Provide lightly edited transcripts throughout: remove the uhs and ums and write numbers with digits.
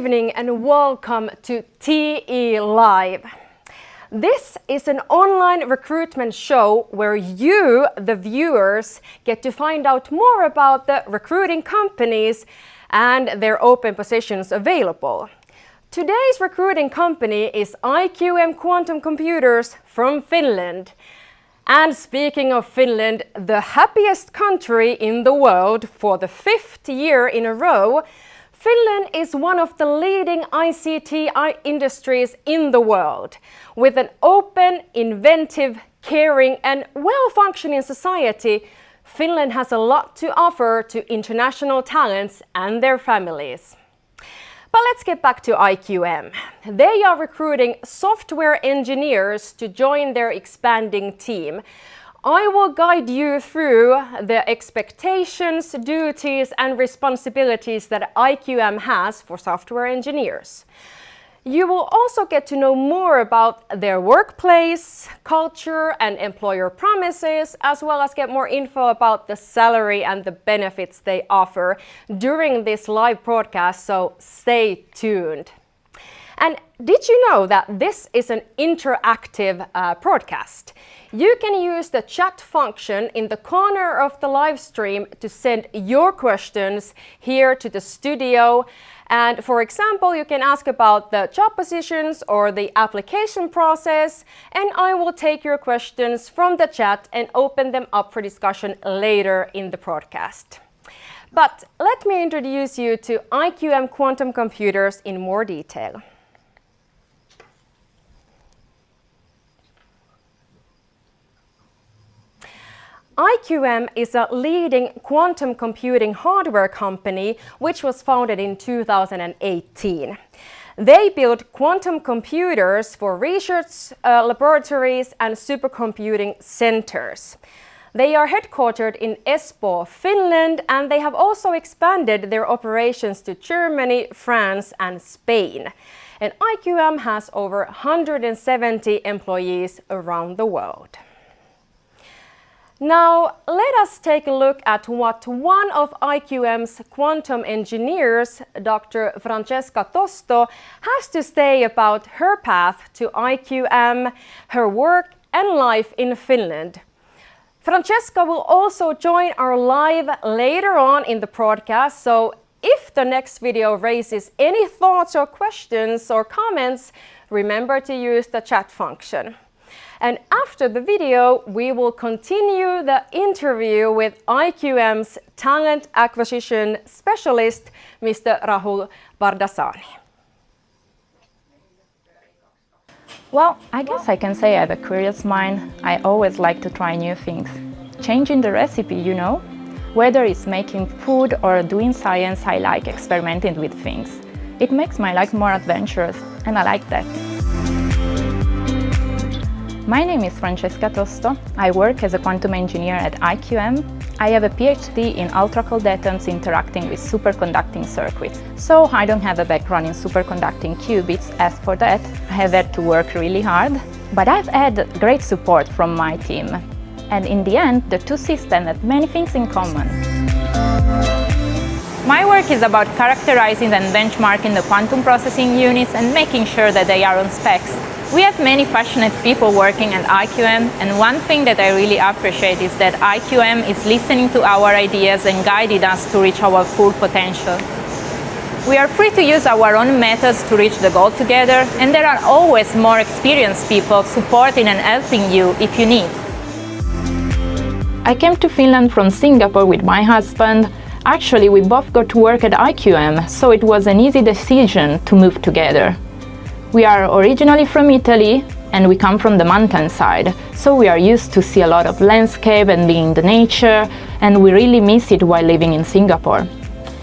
evening and welcome to TE Live. This is an online recruitment show where you, the viewers, get to find out more about the recruiting companies and their open positions available. Today's recruiting company is IQM Quantum Computers from Finland. And speaking of Finland, the happiest country in the world for the 5th year in a row, Finland is one of the leading ICT industries in the world. With an open, inventive, caring and well-functioning society, Finland has a lot to offer to international talents and their families. But let's get back to IQM. They are recruiting software engineers to join their expanding team. I will guide you through the expectations, duties and responsibilities that IQM has for software engineers. You will also get to know more about their workplace, culture and employer promises, as well as get more info about the salary and the benefits they offer during this live broadcast, so stay tuned. And did you know that this is an interactive broadcast? You can use the chat function in the corner of the live stream to send your questions here to the studio. And for example, you can ask about the job positions or the application process, and I will take your questions from the chat and open them up for discussion later in the broadcast. But let me introduce you to IQM Quantum Computers in more detail. IQM is a leading quantum computing hardware company which was founded in 2018. They build quantum computers for research laboratories and supercomputing centers. They are headquartered in Espoo, Finland, and they have also expanded their operations to Germany, France and Spain. And IQM has over 170 employees around the world. Now, let us take a look at what one of IQM's quantum engineers, Dr. Francesca Tosto, has to say about her path to IQM, her work and life in Finland. Francesca will also join our live later on in the broadcast, so if the next video raises any thoughts or questions or comments, remember to use the chat function. And after the video, we will continue the interview with IQM's talent acquisition specialist, Mr. Rahul Bardasani. Well, I guess I can say I have a curious mind. I always like to try new things. Changing the recipe, you know? Whether it's making food or doing science, I like experimenting with things. It makes my life more adventurous, and I like that. My name is Francesca Tosto. I work as a quantum engineer at IQM. I have a PhD in ultra-cold atoms interacting with superconducting circuits. So I don't have a background in superconducting qubits. As for that, I have had to work really hard. But I've had great support from my team. And in the end, the two systems have many things in common. My work is about characterizing and benchmarking the quantum processing units and making sure that they are on specs. We have many passionate people working at IQM, and one thing that I really appreciate is that IQM is listening to our ideas and guiding us to reach our full potential. We are free to use our own methods to reach the goal together, and there are always more experienced people supporting and helping you if you need. I came to Finland from Singapore with my husband. Actually, we both got to work at IQM, so it was an easy decision to move together. We are originally from Italy and we come from the mountainside, so we are used to see a lot of landscape and being in the nature, and we really miss it while living in Singapore.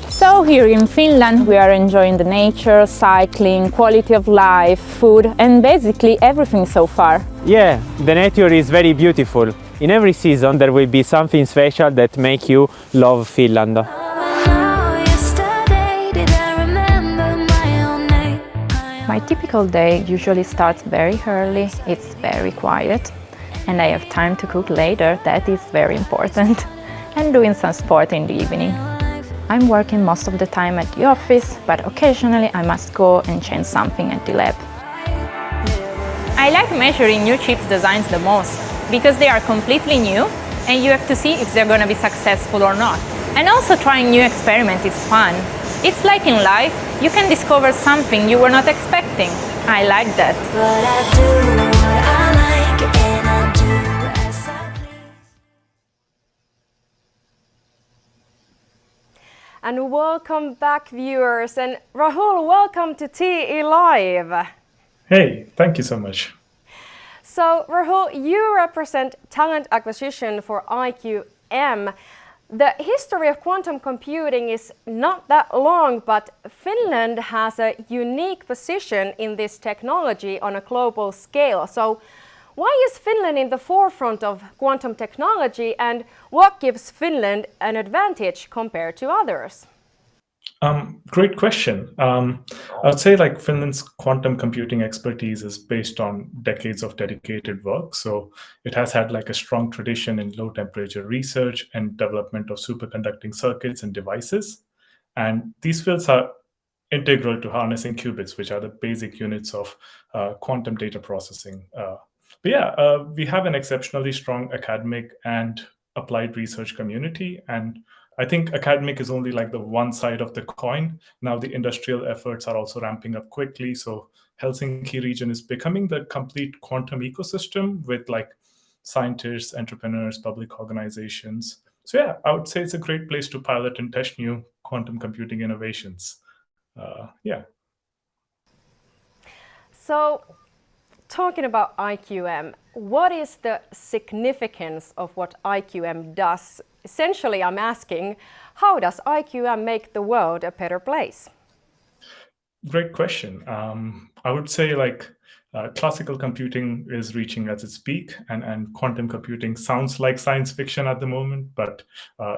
So here in Finland we are enjoying the nature, cycling, quality of life, food and basically everything so far. Yeah, the nature is very beautiful. In every season there will be something special that makes you love Finland. My typical day usually starts very early, it's very quiet, and I have time to cook later, that is very important, and doing some sport in the evening. I'm working most of the time at the office, but occasionally I must go and change something at the lab. I like measuring new chips designs the most, because they are completely new and you have to see if they're going to be successful or not. And also trying new experiments is fun. It's like in life, you can discover something you were not expecting. I like that. But I do what I like and I do as I please. And welcome back, viewers. And Rahul, welcome to TE Live. Hey, thank you so much. So, Rahul, you represent talent acquisition for IQM. The history of quantum computing is not that long, but Finland has a unique position in this technology on a global scale. So, why is Finland in the forefront of quantum technology, and what gives Finland an advantage compared to others? Great question. I would say like Finland's quantum computing expertise is based on decades of dedicated work. So it has had like a strong tradition in low temperature research and development of superconducting circuits and devices. And these fields are integral to harnessing qubits, which are the basic units of quantum data processing. We have an exceptionally strong academic and applied research community. And I think academic is only like the one side of the coin. Now the industrial efforts are also ramping up quickly. So Helsinki region is becoming the complete quantum ecosystem with like scientists, entrepreneurs, public organizations. So yeah, I would say it's a great place to pilot and test new quantum computing innovations. So, talking about IQM, what is the significance of what IQM does? Essentially, I'm asking, how does IQM make the world a better place? Great question. I would say like classical computing is reaching at its peak, and quantum computing sounds like science fiction at the moment, but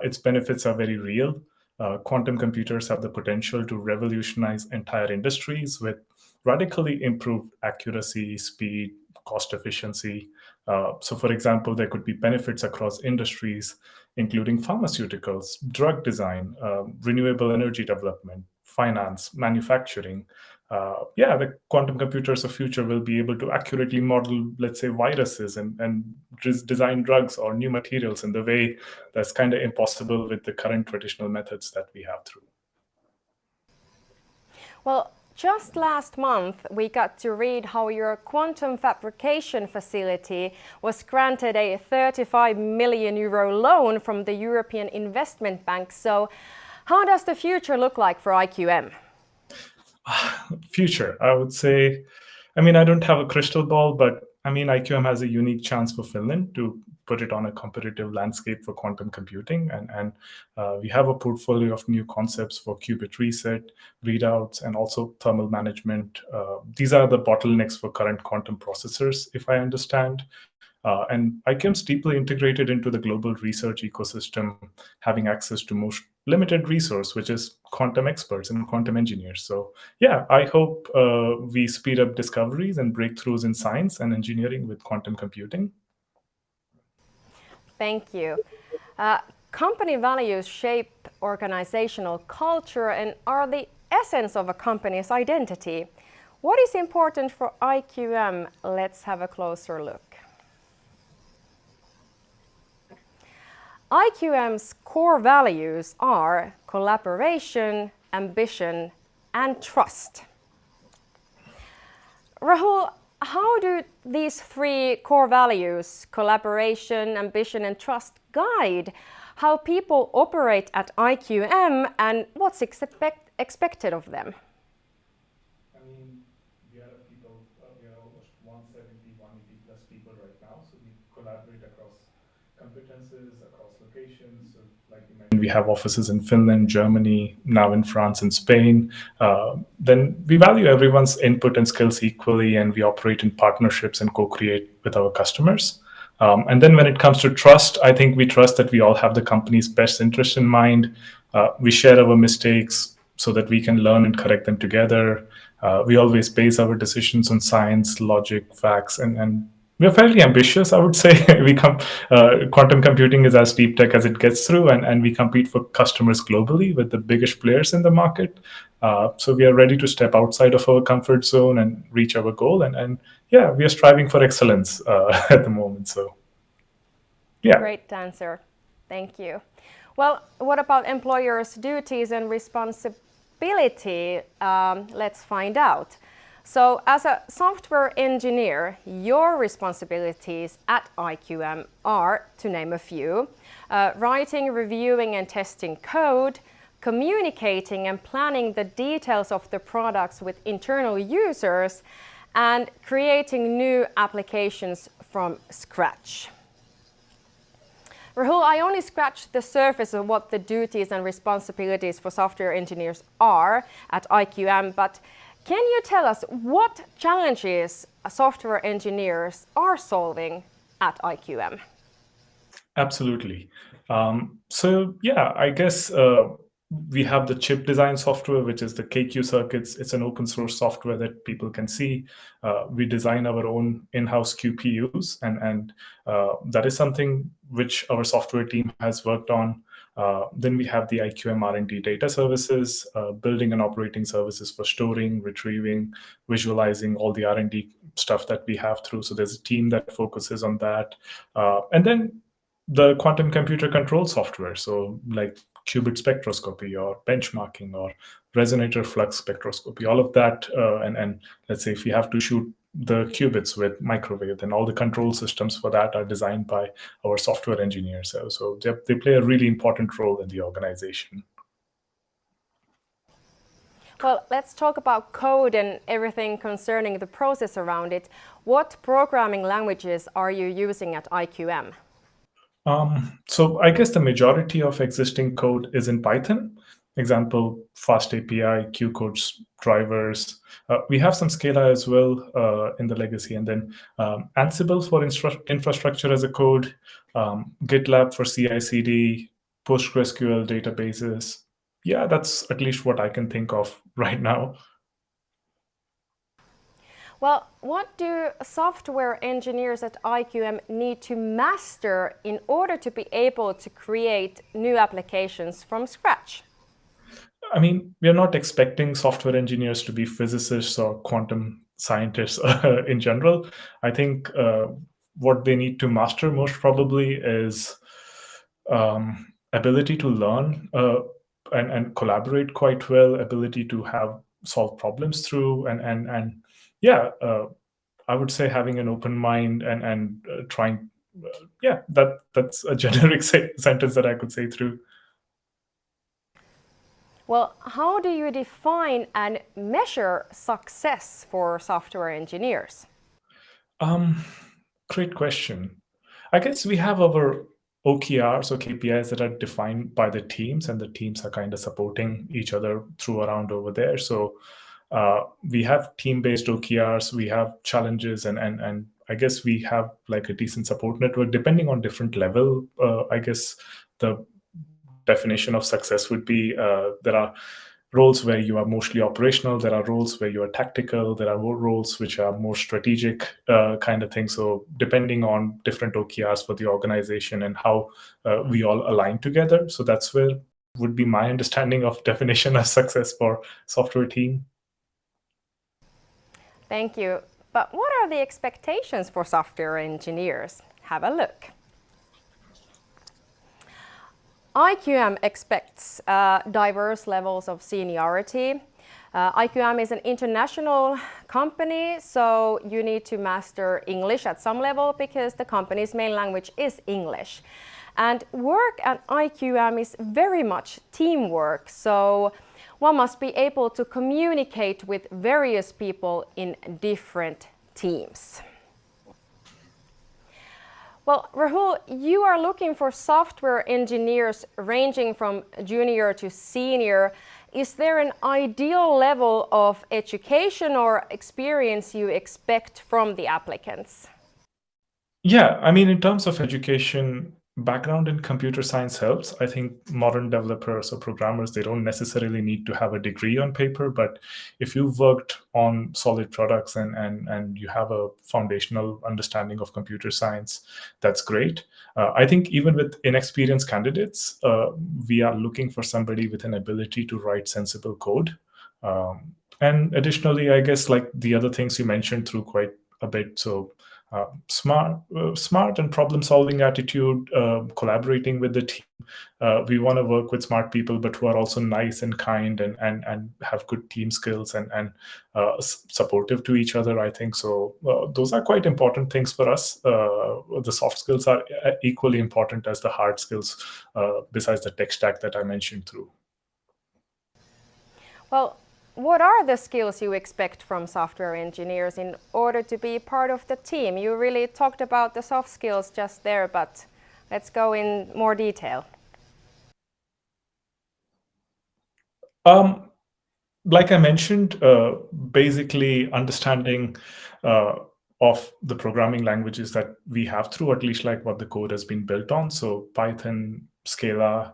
its benefits are very real. Quantum computers have the potential to revolutionize entire industries with radically improved accuracy, speed, cost efficiency. So, for example, there could be benefits across industries, including pharmaceuticals, drug design, renewable energy development, finance, manufacturing. The quantum computers of future will be able to accurately model, let's say, viruses and design drugs or new materials in the way that's kind of impossible with the current traditional methods that we have through. Well, just last month, we got to read how your quantum fabrication facility was granted a 35 million euro loan from the European Investment Bank. So, how does the future look like for IQM? Future, I would say, I don't have a crystal ball, but IQM has a unique chance for Finland to put it on a competitive landscape for quantum computing. And we have a portfolio of new concepts for qubit reset, readouts, and also thermal management. These are the bottlenecks for current quantum processors, if I understand. And IQM's deeply integrated into the global research ecosystem, having access to most limited resource, which is quantum experts and quantum engineers. So yeah, I hope we speed up discoveries and breakthroughs in science and engineering with quantum computing. Thank you. Company values shape organizational culture and are the essence of a company's identity. What is important for IQM? Let's have a closer look. IQM's core values are collaboration, ambition, and trust. Rahul, how do these three core values, collaboration, ambition, and trust, guide how people operate at IQM and what's expected of them? We are people, we are almost 170, 180 plus people right now. So we collaborate across competences, across locations. So like you mentioned, we have offices in Finland, Germany, now in France and Spain. Then we value everyone's input and skills equally, and we operate in partnerships and co-create with our customers. And then when it comes to trust, I think we trust that we all have the company's best interest in mind. We share our mistakes so that we can learn and correct them together. We always base our decisions on science, logic, facts, and we're fairly ambitious, I would say. Quantum computing is as deep tech as it gets through, and we compete for customers globally with the biggest players in the market. So we are ready to step outside of our comfort zone and reach our goal. And yeah, we are striving for excellence at the moment. So yeah. Great answer. Thank you. Well, what about employers' duties and responsibility? Let's find out. So, as a software engineer, your responsibilities at IQM are, to name a few, writing, reviewing, and testing code, communicating and planning the details of the products with internal users, and creating new applications from scratch. Rahul, I only scratched the surface of what the duties and responsibilities for software engineers are at IQM, but can you tell us what challenges software engineers are solving at IQM? Absolutely. So yeah, I guess we have the chip design software, which is the KQ circuits. It's an open source software that people can see. We design our own in-house QPUs, and that is something which our software team has worked on. Then we have the IQM R&D data services, building and operating services for storing, retrieving, visualizing all the R&D stuff that we have through. So there's a team that focuses on that. And then the quantum computer control software, so like qubit spectroscopy or benchmarking or resonator flux spectroscopy, all of that. And let's say if you have to shoot the qubits with microwave, then all the control systems for that are designed by our software engineers. So they play a really important role in the organization. Well, let's talk about code and everything concerning the process around it. What programming languages are you using at IQM? So I guess the majority of existing code is in Python. Example, fast API, Qcodes, drivers. We have some Scala as well in the legacy, and then Ansible for infrastructure as a code, GitLab for CI/CD, PostgreSQL databases. Yeah, that's at least what I can think of right now. Well, what do software engineers at IQM need to master in order to be able to create new applications from scratch? I mean, we're not expecting software engineers to be physicists or quantum scientists in general. I think what they need to master most probably is ability to learn and collaborate quite well, ability to have solve problems through, and yeah, I would say having an open mind and trying. Yeah, that's a generic sentence that I could say through. Well, how do you define and measure success for software engineers? Great question. I guess we have our OKRs or KPIs that are defined by the teams, and the teams are kind of supporting each other through around over there. So we have team-based OKRs, we have challenges, and I guess we have like a decent support network depending on different level. I guess the definition of success would be there are roles where you are mostly operational, there are roles where you are tactical, there are more roles which are more strategic kind of thing. So depending on different OKRs for the organization and how we all align together. So that's where would be my understanding of definition of success for software team. Thank you. But what are the expectations for software engineers? Have a look. IQM expects diverse levels of seniority. IQM is an international company, so you need to master English at some level because the company's main language is English. And work at IQM is very much teamwork, so one must be able to communicate with various people in different teams. Well, Rahul, you are looking for software engineers ranging from junior to senior. Is there an ideal level of education or experience you expect from the applicants? Yeah, I mean, in terms of education, background in computer science helps. I think modern developers or programmers, they don't necessarily need to have a degree on paper, but if you've worked on solid products and you have a foundational understanding of computer science, that's great. I think even with inexperienced candidates, we are looking for somebody with an ability to write sensible code. And additionally, I guess like the other things you mentioned through quite a bit. So smart and problem-solving attitude, collaborating with the team. We want to work with smart people, but who are also nice and kind and have good team skills and supportive to each other, I think. So those are quite important things for us. The soft skills are equally important as the hard skills, besides the tech stack that I mentioned through. Well, what are the skills you expect from software engineers in order to be part of the team? You really talked about the soft skills just there, but let's go in more detail. Like I mentioned, basically understanding of the programming languages that we have through, at least like what the code has been built on. So Python, Scala,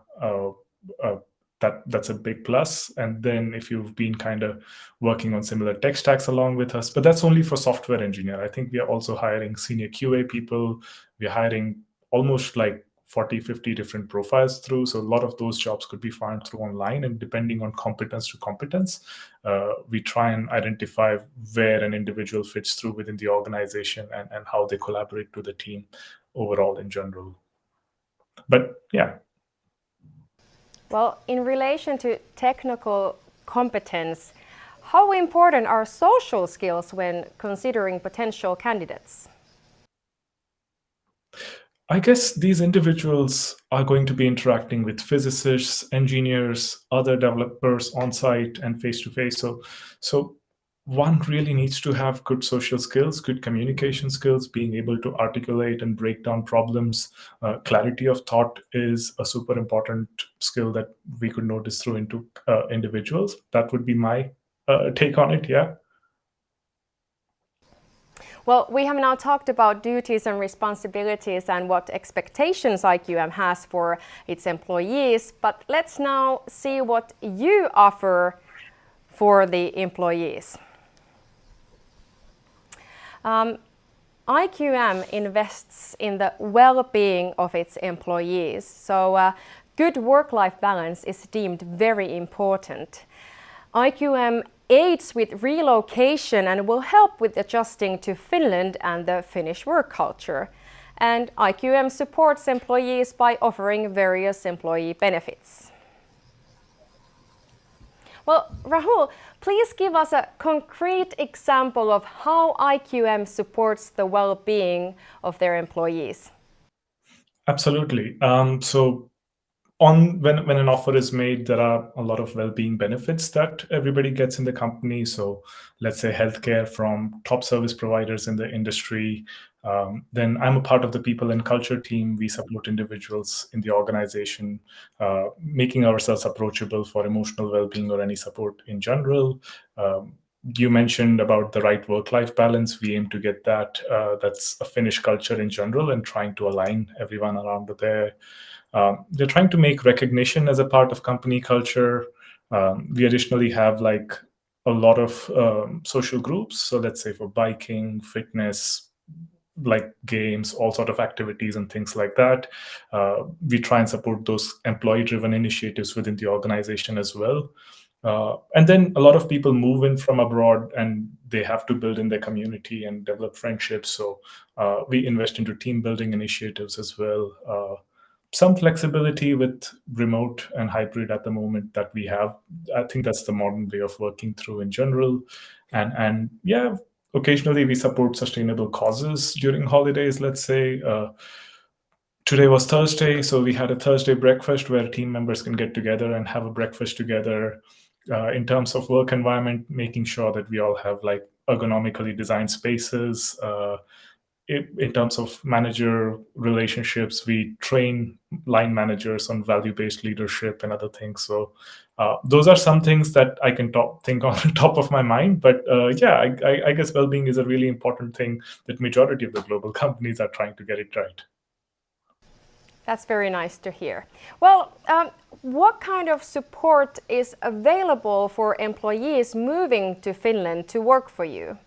that's a big plus. And then if you've been kind of working on similar tech stacks along with us, but that's only for software engineer. I think we are also hiring senior QA people. We're hiring almost like 40, 50 different profiles through. So a lot of those jobs could be found through online, and depending on competence to competence, we try and identify where an individual fits through within the organization and how they collaborate to the team overall in general. But yeah. Well, in relation to technical competence, how important are social skills when considering potential candidates? I guess these individuals are going to be interacting with physicists, engineers, other developers on site and face to face. So one really needs to have good social skills, good communication skills, being able to articulate and break down problems. Clarity of thought is a super important skill that we could notice through into individuals. That would be my take on it. Yeah. Well, we have now talked about duties and responsibilities and what expectations IQM has for its employees, but let's now see what you offer for the employees. IQM invests in the well-being of its employees, so good work-life balance is deemed very important. IQM aids with relocation and will help with adjusting to Finland and the Finnish work culture. And IQM supports employees by offering various employee benefits. Well, Rahul, please give us a concrete example of how IQM supports the well-being of their employees. Absolutely. When an offer is made, there are a lot of well-being benefits that everybody gets in the company. So let's say healthcare from top service providers in the industry. Then I'm a part of the people and culture team. We support individuals in the organization, making ourselves approachable for emotional well-being or any support in general. You mentioned about the right work-life balance. We aim to get that. That's a Finnish culture in general, and trying to align everyone around there. They're trying to make recognition as a part of company culture. We additionally have like a lot of social groups. So let's say for biking, fitness, like games, all sort of activities and things like that. We try and support those employee-driven initiatives within the organization as well. And then a lot of people move in from abroad and they have to build in their community and develop friendships. So we invest into team building initiatives as well. Some flexibility with remote and hybrid at the moment that we have. I think that's the modern way of working through in general. And yeah, occasionally we support sustainable causes during holidays, let's say. Today was Thursday, so we had a Thursday breakfast where team members can get together and have a breakfast together. In terms of work environment, making sure that we all have like ergonomically designed spaces. In terms of manager relationships, we train line managers on value-based leadership and other things. So those are some things that I can think on the top of my mind. But yeah, I guess well-being is a really important thing that majority of the global companies are trying to get it right. That's very nice to hear. Well, what kind of support is available for employees moving to Finland to work for you?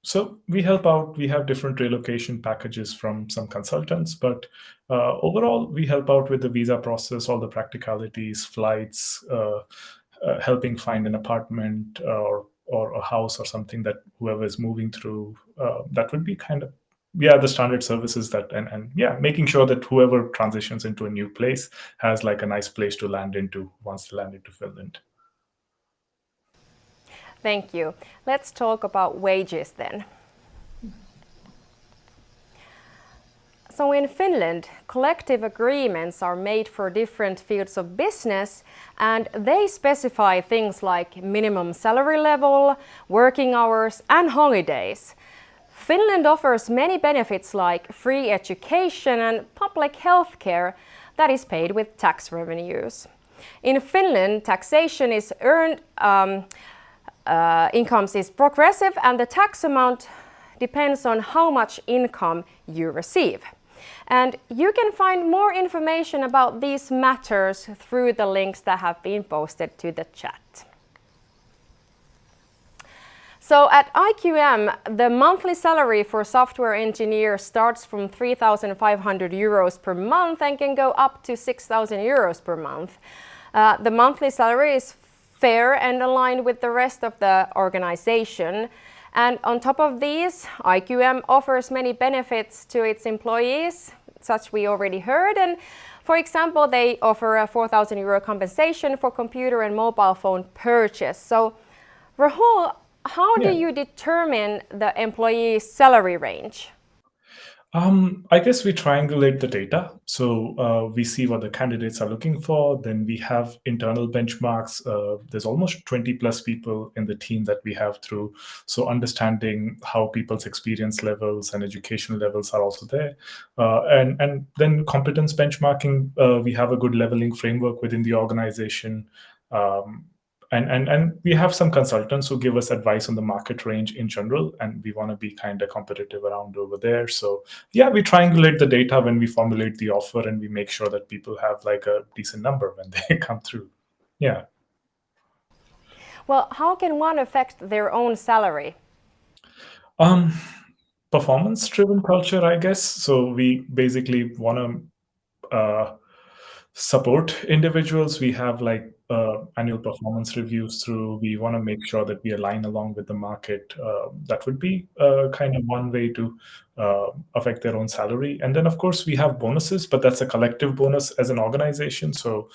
So we help out. We have different relocation packages from some consultants, but overall, we help out with the visa process, all the practicalities, flights, helping find an apartment or a house or something that whoever is moving through. That would be kind of the standard services that and yeah, making sure that whoever transitions into a new place has like a nice place to land into once they land into Finland. Thank you. Let's talk about wages then. So in Finland, collective agreements are made for different fields of business, and they specify things like minimum salary level, working hours, and holidays. Finland offers many benefits like free education and public health care that is paid with tax revenues. In Finland, taxation is earned incomes is progressive, and the tax amount depends on how much income you receive. And you can find more information about these matters through the links that have been posted to the chat. So at IQM, the monthly salary for software engineers starts from 3,500 euros per month and can go up to 6,000 euros per month. The monthly salary is fair and aligned with the rest of the organization. And on top of these, IQM offers many benefits to its employees, such we already heard. And for example, they offer a 4,000 euro compensation for computer and mobile phone purchase. So Rahul, how do you determine the employee's salary range? I guess we triangulate the data. So we see what the candidates are looking for. Then we have internal benchmarks. There's almost 20 plus people in the team that we have through. So understanding how people's experience levels and educational levels are also there. And then competence benchmarking, we have a good leveling framework within the organization. And we have some consultants who give us advice on the market range in general, and we want to be kind of competitive around over there. So yeah, we triangulate the data when we formulate the offer, and we make sure that people have like a decent number when they come through. Yeah. Well, how can one affect their own salary? Performance-driven culture, I guess. So we basically want to support individuals. We have like annual performance reviews through. We want to make sure that we align along with the market. That would be kind of one way to affect their own salary. And then, of course, we have bonuses, but that's a collective bonus as an organization. So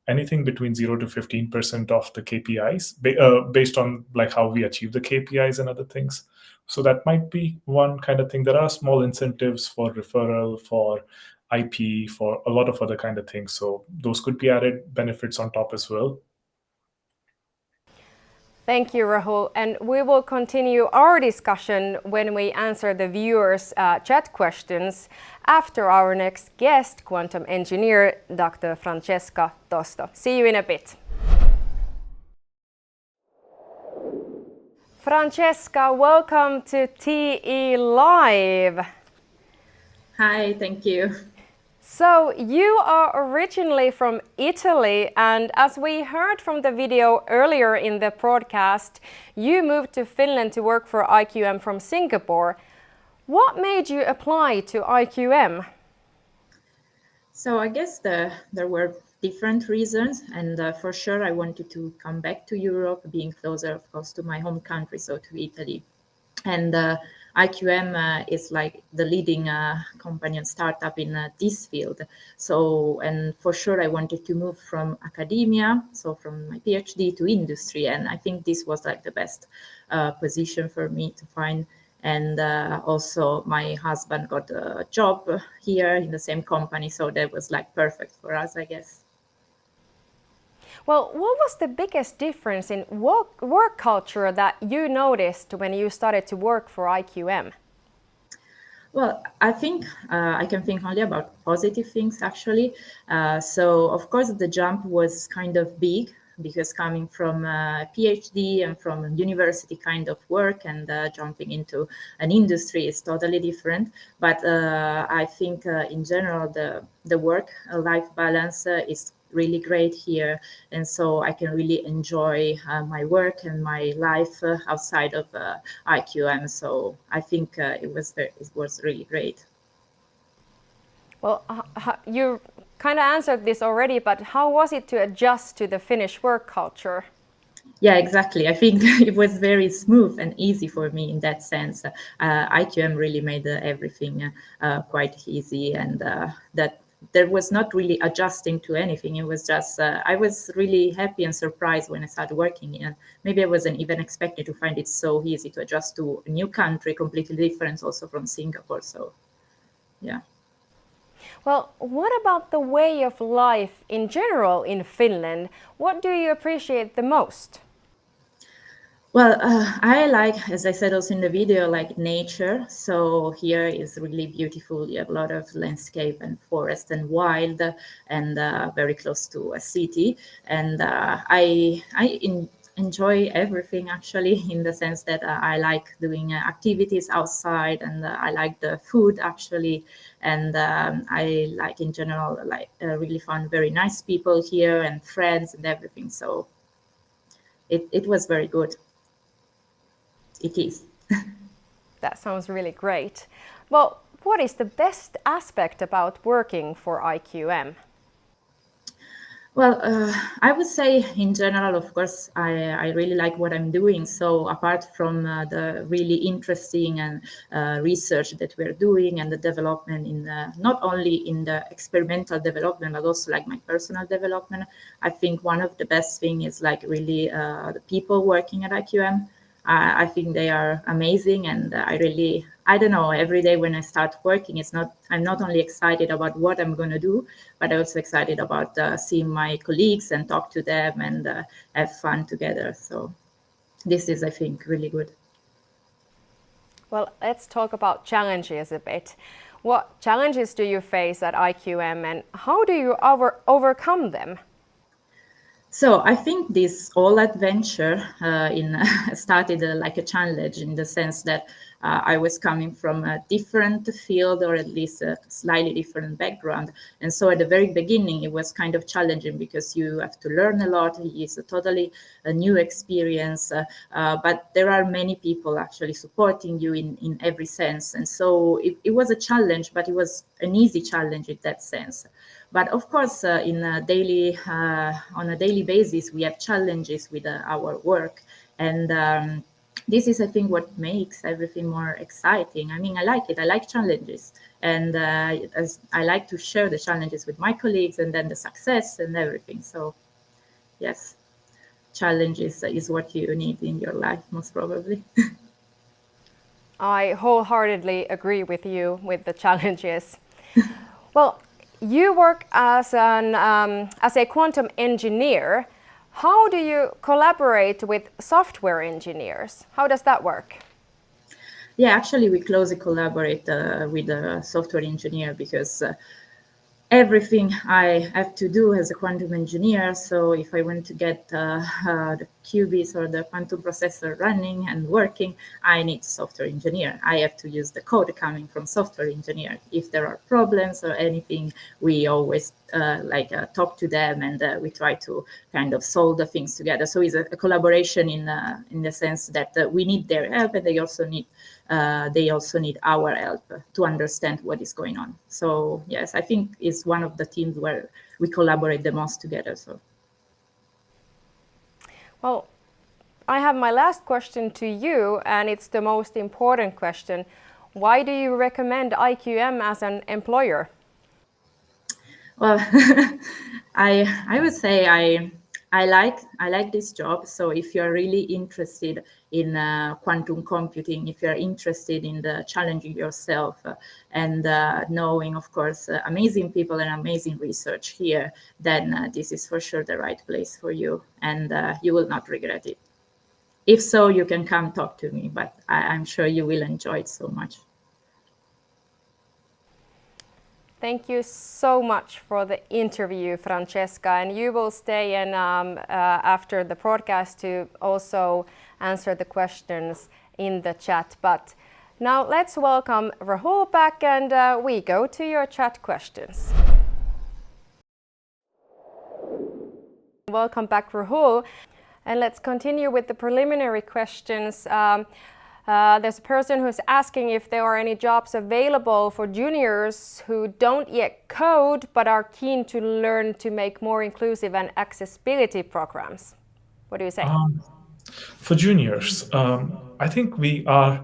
anything between 0 to 15% of the KPIs based on like how we achieve the KPIs and other things. So that might be one kind of thing. There are small incentives for referral, for IP, for a lot of other kind of things. So those could be added benefits on top as well. Thank you, Rahul. And we will continue our discussion when we answer the viewers' chat questions after our next guest, quantum engineer, Dr. Francesca Tosto. See you in a bit. Francesca, welcome to TE Live. Hi, thank you. So you are originally from Italy, and as we heard from the video earlier in the broadcast, you moved to Finland to work for IQM from Singapore. What made you apply to IQM? So I guess there were different reasons, and for sure I wanted to come back to Europe, being closer, of course, to my home country, so to Italy. And IQM is like the leading company and startup in this field. So, and for sure I wanted to move from academia, so from my PhD to industry. And I think this was like the best position for me to find. And also my husband got a job here in the same company. So that was like perfect for us, I guess. Well, what was the biggest difference in work culture that you noticed when you started to work for IQM? Well, I think I can think only about positive things, actually. So, of course, the jump was kind of big because coming from a PhD and from a university kind of work and jumping into an industry is totally different. But I think in general the work-life balance is really great here, and so I can really enjoy my work and my life outside of IQM. So I think it was really great. Well, you kind of answered this already, but how was it to adjust to the Finnish work culture? Yeah, exactly. I think it was very smooth and easy for me in that sense. IQM really made everything quite easy, and that there was not really adjusting to anything. It was just I was really happy and surprised when I started working here. Maybe I wasn't even expecting to find it so easy to adjust to a new country, completely different also from Singapore. So, yeah. Well, what about the way of life in general in Finland? What do you appreciate the most? Well, I like, as I said also in the video, like nature. So here is really beautiful. You have a lot of landscape and forest and wild, and very close to a city. And enjoy everything actually, in the sense that I like doing activities outside, and I like the food actually, and I like in general like really found very nice people here and friends and everything. So it was very good. It is. That sounds really great. Well, what is the best aspect about working for IQM? Well, I would say in general, of course, I really like what I'm doing. So apart from the really interesting and research that we're doing and the development in not only in the experimental development, but also like my personal development, I think one of the best thing is like really the people working at IQM. I think they are amazing, and I don't know, every day when I start working, I'm not only excited about what I'm going to do, but I'm also excited about seeing my colleagues and talk to them and have fun together. So this is, I think, really good. Well, let's talk about challenges a bit. What challenges do you face at IQM and how do you overcome them? So I think this whole adventure started like a challenge, in the sense that I was coming from a different field, or at least a slightly different background. And so at the very beginning, it was kind of challenging because you have to learn a lot. It's a totally a new experience, but there are many people actually supporting you in every sense. And so it was a challenge, but it was an easy challenge in that sense. But of course, on a daily basis, we have challenges with our work, and this is, I think, what makes everything more exciting. I mean, I like it. I like challenges, and as I like to share the challenges with my colleagues, and then the success and everything. So, yes, challenges is what you need in your life, most probably. I wholeheartedly agree with you with the challenges. Well, you work as a quantum engineer. How do you collaborate with software engineers? How does that work? Yeah, actually, we closely collaborate with a software engineer, because everything I have to do as a quantum engineer. So if I want to get the qubits or the quantum processor running and working, I need software engineer. I have to use the code coming from software engineer. If there are problems or anything, we always talk to them, and we try to kind of solve the things together. So it's a collaboration in the sense that we need their help, and they also need our help to understand what is going on. So yes, I think it's one of the teams where we collaborate the most together. So, Well, I have my last question to you, and it's the most important question. Why do you recommend IQM as an employer? well, I would say I like this job. So if you're really interested in quantum computing, if you're interested in the challenging yourself and knowing, of course, amazing people and amazing research here, then this is for sure the right place for you, and you will not regret it. If so, you can come talk to me, but I'm sure you will enjoy it so much. Thank you so much for the interview, Francesca. And you will stay in after the broadcast to also answer the questions in the chat. But now let's welcome Rahul back, and we go to your chat questions. Welcome back, Rahul. And let's continue with the preliminary questions. There's a person who's asking if there are any jobs available for juniors who don't yet code but are keen to learn to make more inclusive and accessibility programs. What do you say? For juniors, I think we are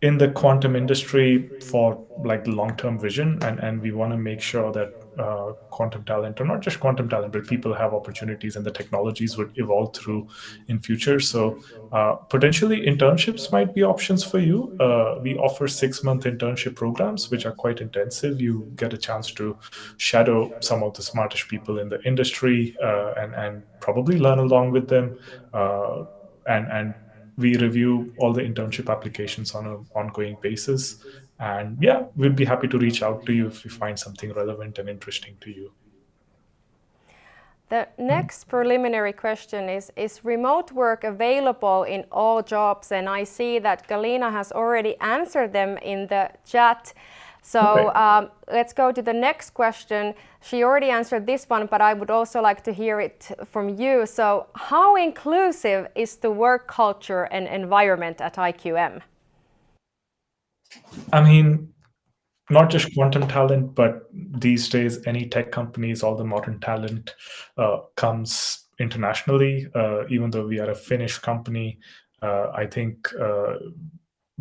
in the quantum industry for like long-term vision, and we want to make sure that quantum talent, or not just quantum talent, but people have opportunities and the technologies would evolve through in future. So potentially internships might be options for you. We offer 6-month internship programs, which are quite intensive. You get a chance to shadow some of the smartest people in the industry and probably learn along with them. And we review all the internship applications on an ongoing basis. And yeah, we'd be happy to reach out to you if we find something relevant and interesting to you. The next preliminary question is remote work available in all jobs? And I see that Galina has already answered them in the chat. So Okay. Let's go to the next question. She already answered this one, but I would also like to hear it from you. So how inclusive is the work culture and environment at IQM? I mean, not just quantum talent, but these days, any tech companies, all the modern talent comes internationally. Even though we are a Finnish company, I think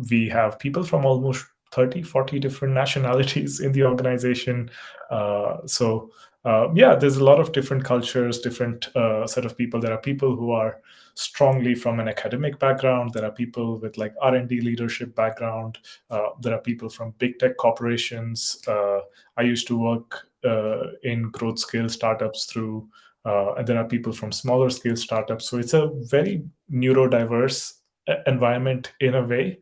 we have people from almost 30, 40 different nationalities in the organization. Yeah, there's a lot of different cultures, different set of people. There are people who are strongly from an academic background. There are people with like R&D leadership background. There are people from big tech corporations. I used to work in growth scale startups through, and there are people from smaller scale startups. So it's a very neurodiverse environment in a way.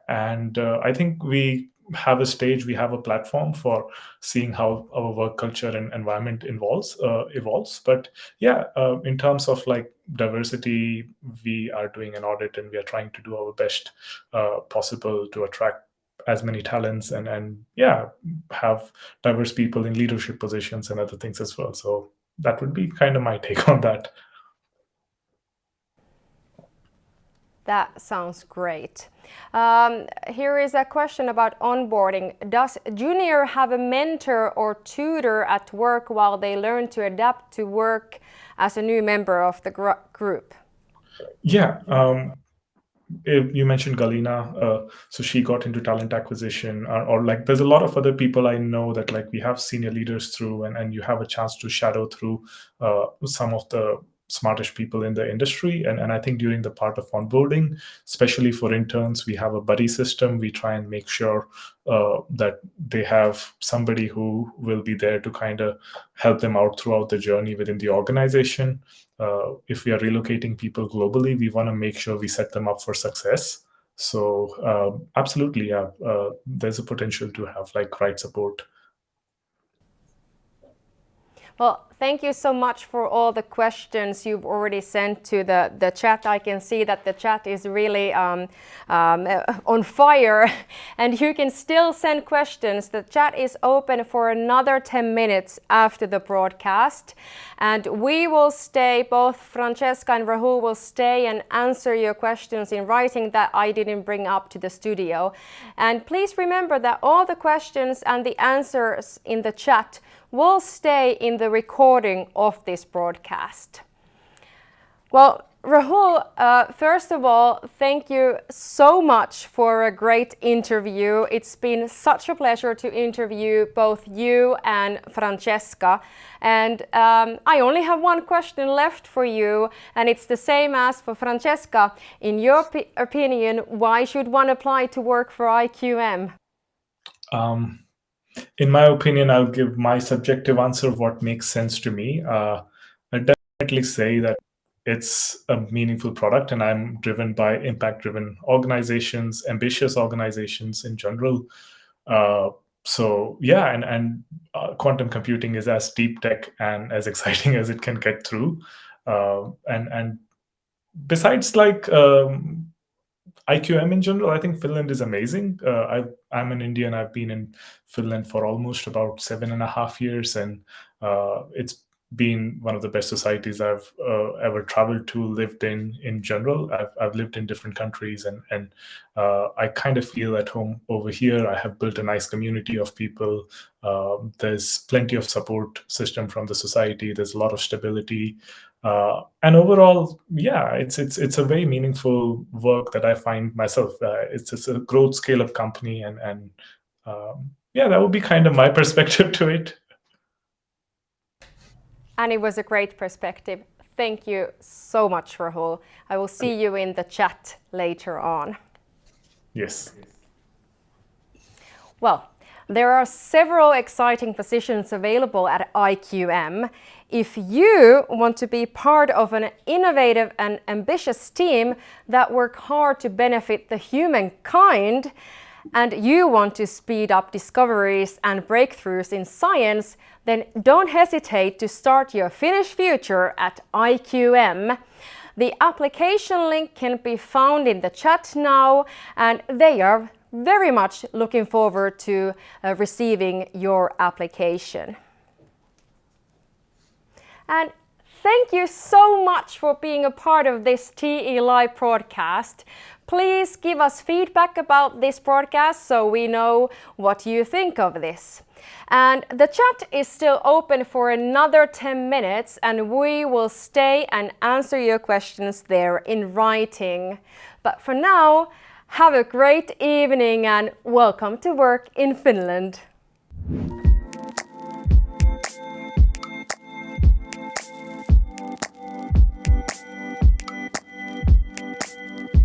And I think we have a stage, we have a platform for seeing how our work culture and environment evolves. But yeah, in terms of like diversity, we are doing an audit and we are trying to do our best possible to attract as many talents and yeah, have diverse people in leadership positions and other things as well. So that would be kind of my take on that. That sounds great. Here is a question about onboarding. Does junior have a mentor or tutor at work while they learn to adapt to work as a new member of the group? Yeah. You mentioned Galina, so she got into talent acquisition, or like there's a lot of other people I know that like we have senior leaders through, and you have a chance to shadow through some of the smartest people in the industry. And I think during the part of onboarding, especially for interns, we have a buddy system. We try and make sure that they have somebody who will be there to kind of help them out throughout the journey within the organization. If we are relocating people globally, we want to make sure we set them up for success. So absolutely, yeah, there's a potential to have like right support. Well, thank you so much for all the questions you've already sent to the chat. I can see that the chat is really on fire, and you can still send questions. The chat is open for another 10 minutes after the broadcast, and we will stay, both Francesca and Rahul will stay and answer your questions in writing that I didn't bring up to the studio. And please remember that all the questions and the answers in the chat will stay in the recording of this broadcast. Well, Rahul, first of all, thank you so much for a great interview. It's been such a pleasure to interview both you and Francesca. And I only have one question left for you, and it's the same as for Francesca. In your opinion, why should one apply to work for IQM? In my opinion, I'll give my subjective answer of what makes sense to me. I definitely say that it's a meaningful product, and I'm driven by impact-driven organizations, ambitious organizations in general. So yeah, and quantum computing is as deep tech and as exciting as it can get through. And besides like IQM in general, I think Finland is amazing. I'm an Indian. I've been in Finland for almost about 7.5 years, and it's been one of the best societies I've ever traveled to, lived in general. I've lived in different countries, and I kind of feel at home over here. I have built a nice community of people. There's plenty of support system from the society. There's a lot of stability. And overall, yeah, it's a very meaningful work that I find myself. It's a growth scale up company, and yeah, that would be kind of my perspective to it. And it was a great perspective. Thank you so much, Rahul. I will see you in the chat later on. Yes. Well, there are several exciting positions available at IQM. If you want to be part of an innovative and ambitious team that work hard to benefit the humankind, and you want to speed up discoveries and breakthroughs in science, then don't hesitate to start your Finnish future at IQM. The application link can be found in the chat now, and they are very much looking forward to receiving your application. And thank you so much for being a part of this TE Live broadcast. Please give us feedback about this broadcast so we know what you think of this. And the chat is still open for another 10 minutes, and we will stay and answer your questions there in writing. But for now, have a great evening and welcome to work in Finland.